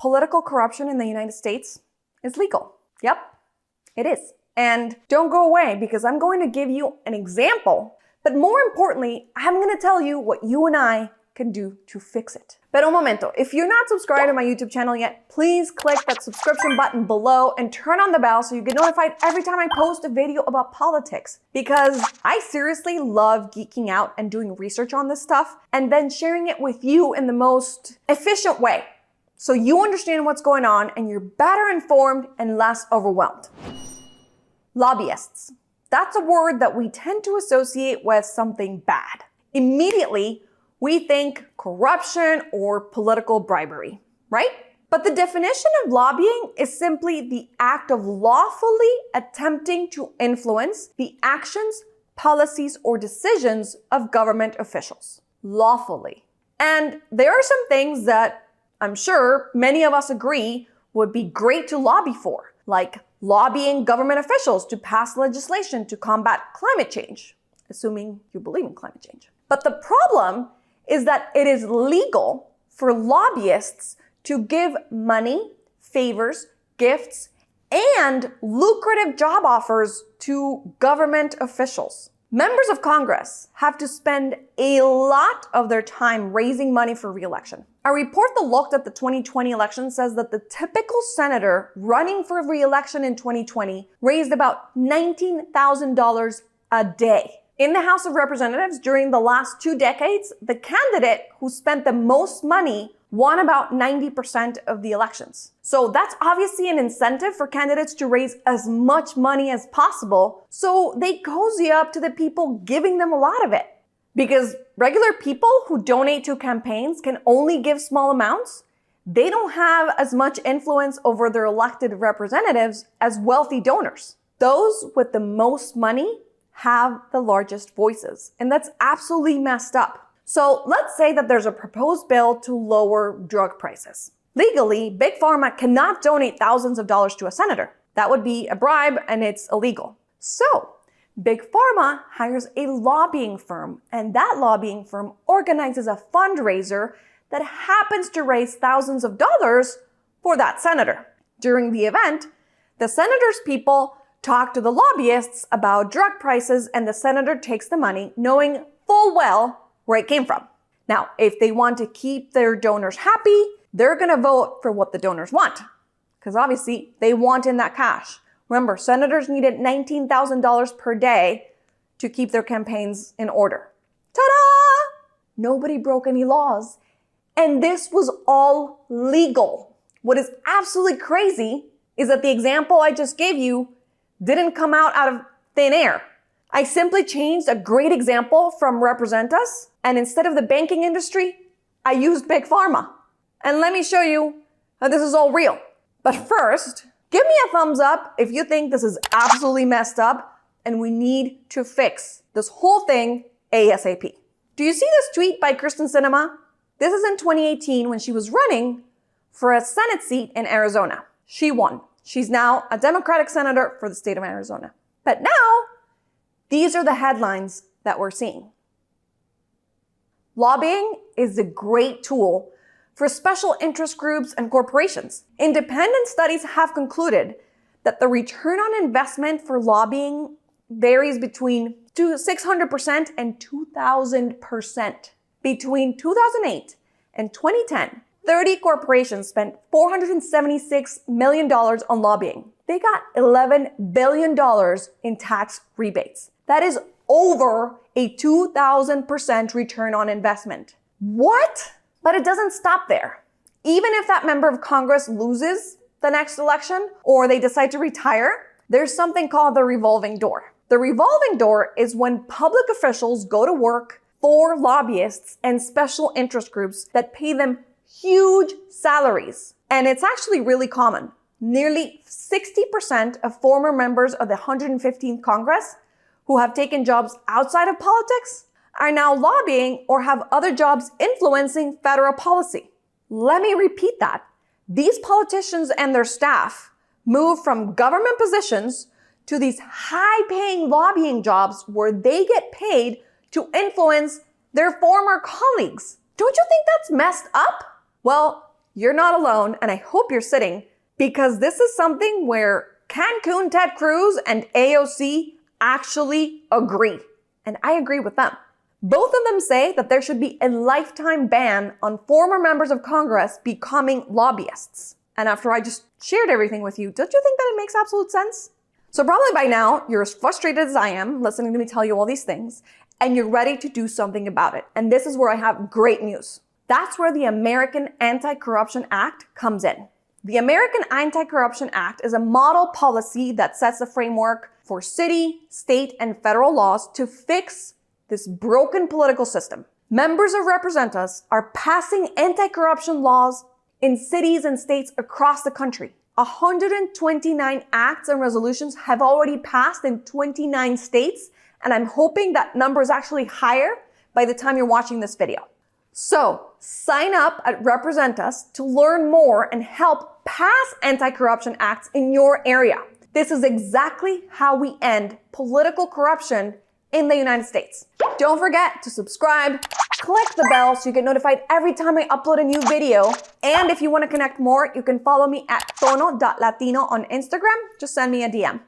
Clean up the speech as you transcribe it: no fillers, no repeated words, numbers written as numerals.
Political corruption in the United States is legal. Yep, it is. And don't go away because I'm going to give you an example, but more importantly, I'm going to tell you what you and I can do to fix it. Pero un momento, if you're not subscribed to my YouTube channel yet, please click that subscription button below and turn on the bell so you get notified every time I post a video about politics. Because I seriously love geeking out and doing research on this stuff and then sharing it with you in the most efficient way. So you understand what's going on and you're better informed and less overwhelmed. Lobbyists. That's a word that we tend to associate with something bad. Immediately, we think corruption or political bribery, right? But the definition of lobbying is simply the act of lawfully attempting to influence the actions, policies, or decisions of government officials. Lawfully. And there are some things that I'm sure many of us agree would be great to lobby for, like lobbying government officials to pass legislation to combat climate change, assuming you believe in climate change. But the problem is that it is legal for lobbyists to give money, favors, gifts, and lucrative job offers to government officials. Members of Congress have to spend a lot of their time raising money for re-election. A report that looked at the 2020 election says that the typical senator running for re-election in 2020 raised about $19,000 a day. In the House of Representatives, during the last 2 decades, the candidate who spent the most money won about 90% of the elections. So that's obviously an incentive for candidates to raise as much money as possible, so they cozy up to the people giving them a lot of it. Because regular people who donate to campaigns can only give small amounts. They don't have as much influence over their elected representatives as wealthy donors. Those with the most money have the largest voices, and that's absolutely messed up. So let's say that there's a proposed bill to lower drug prices. Legally, Big Pharma cannot donate thousands of dollars to a senator. That would be a bribe and it's illegal. So Big Pharma hires a lobbying firm, and that lobbying firm organizes a fundraiser that happens to raise thousands of dollars for that senator. During the event, the senator's people talk to the lobbyists about drug prices, and the senator takes the money knowing full well where it came from. Now, if they want to keep their donors happy, they're going to vote for what the donors want, because obviously they want in that cash. Remember, senators needed $19,000 per day to keep their campaigns in order. Ta-da! Nobody broke any laws, and this was all legal. What is absolutely crazy is that the example I just gave you didn't come out of thin air. I simply changed a great example from Represent Us, and instead of the banking industry, I used Big Pharma. And let me show you how this is all real. But first, give me a thumbs up if you think this is absolutely messed up and we need to fix this whole thing ASAP. Do you see this tweet by Kristen Sinema? This is in 2018 when she was running for a Senate seat in Arizona. She won. She's now a Democratic senator for the state of Arizona. But now, these are the headlines that we're seeing. Lobbying is a great tool for special interest groups and corporations. Independent studies have concluded that the return on investment for lobbying varies between 600% and 2,000%. Between 2008 and 2010, 30 corporations spent $476 million on lobbying. They got $11 billion in tax rebates. That is over a 2,000% return on investment. What? But it doesn't stop there. Even if that member of Congress loses the next election or they decide to retire, there's something called the revolving door. The revolving door is when public officials go to work for lobbyists and special interest groups that pay them huge salaries. And it's actually really common. Nearly 60% of former members of the 115th Congress who have taken jobs outside of politics are now lobbying or have other jobs influencing federal policy. Let me repeat that. These politicians and their staff move from government positions to these high-paying lobbying jobs where they get paid to influence their former colleagues. Don't you think that's messed up? Well, you're not alone, and I hope you're sitting, because this is something where Cancun Ted Cruz and AOC actually agree. And I agree with them. Both of them say that there should be a lifetime ban on former members of Congress becoming lobbyists. And after I just shared everything with you, don't you think that it makes absolute sense? So probably by now, you're as frustrated as I am listening to me tell you all these things, and you're ready to do something about it. And this is where I have great news. That's where the American Anti-Corruption Act comes in. The American Anti-Corruption Act is a model policy that sets the framework for city, state, and federal laws to fix this broken political system. Members of Represent Us are passing anti-corruption laws in cities and states across the country. 129 acts and resolutions have already passed in 29 states, and I'm hoping that number is actually higher by the time you're watching this video. So, sign up at Represent Us to learn more and help pass anti-corruption acts in your area. This is exactly how we end political corruption in the United States. Don't forget to subscribe, click the bell so you get notified every time I upload a new video. And if you want to connect more, you can follow me at Tono.Latino on Instagram. Just send me a DM.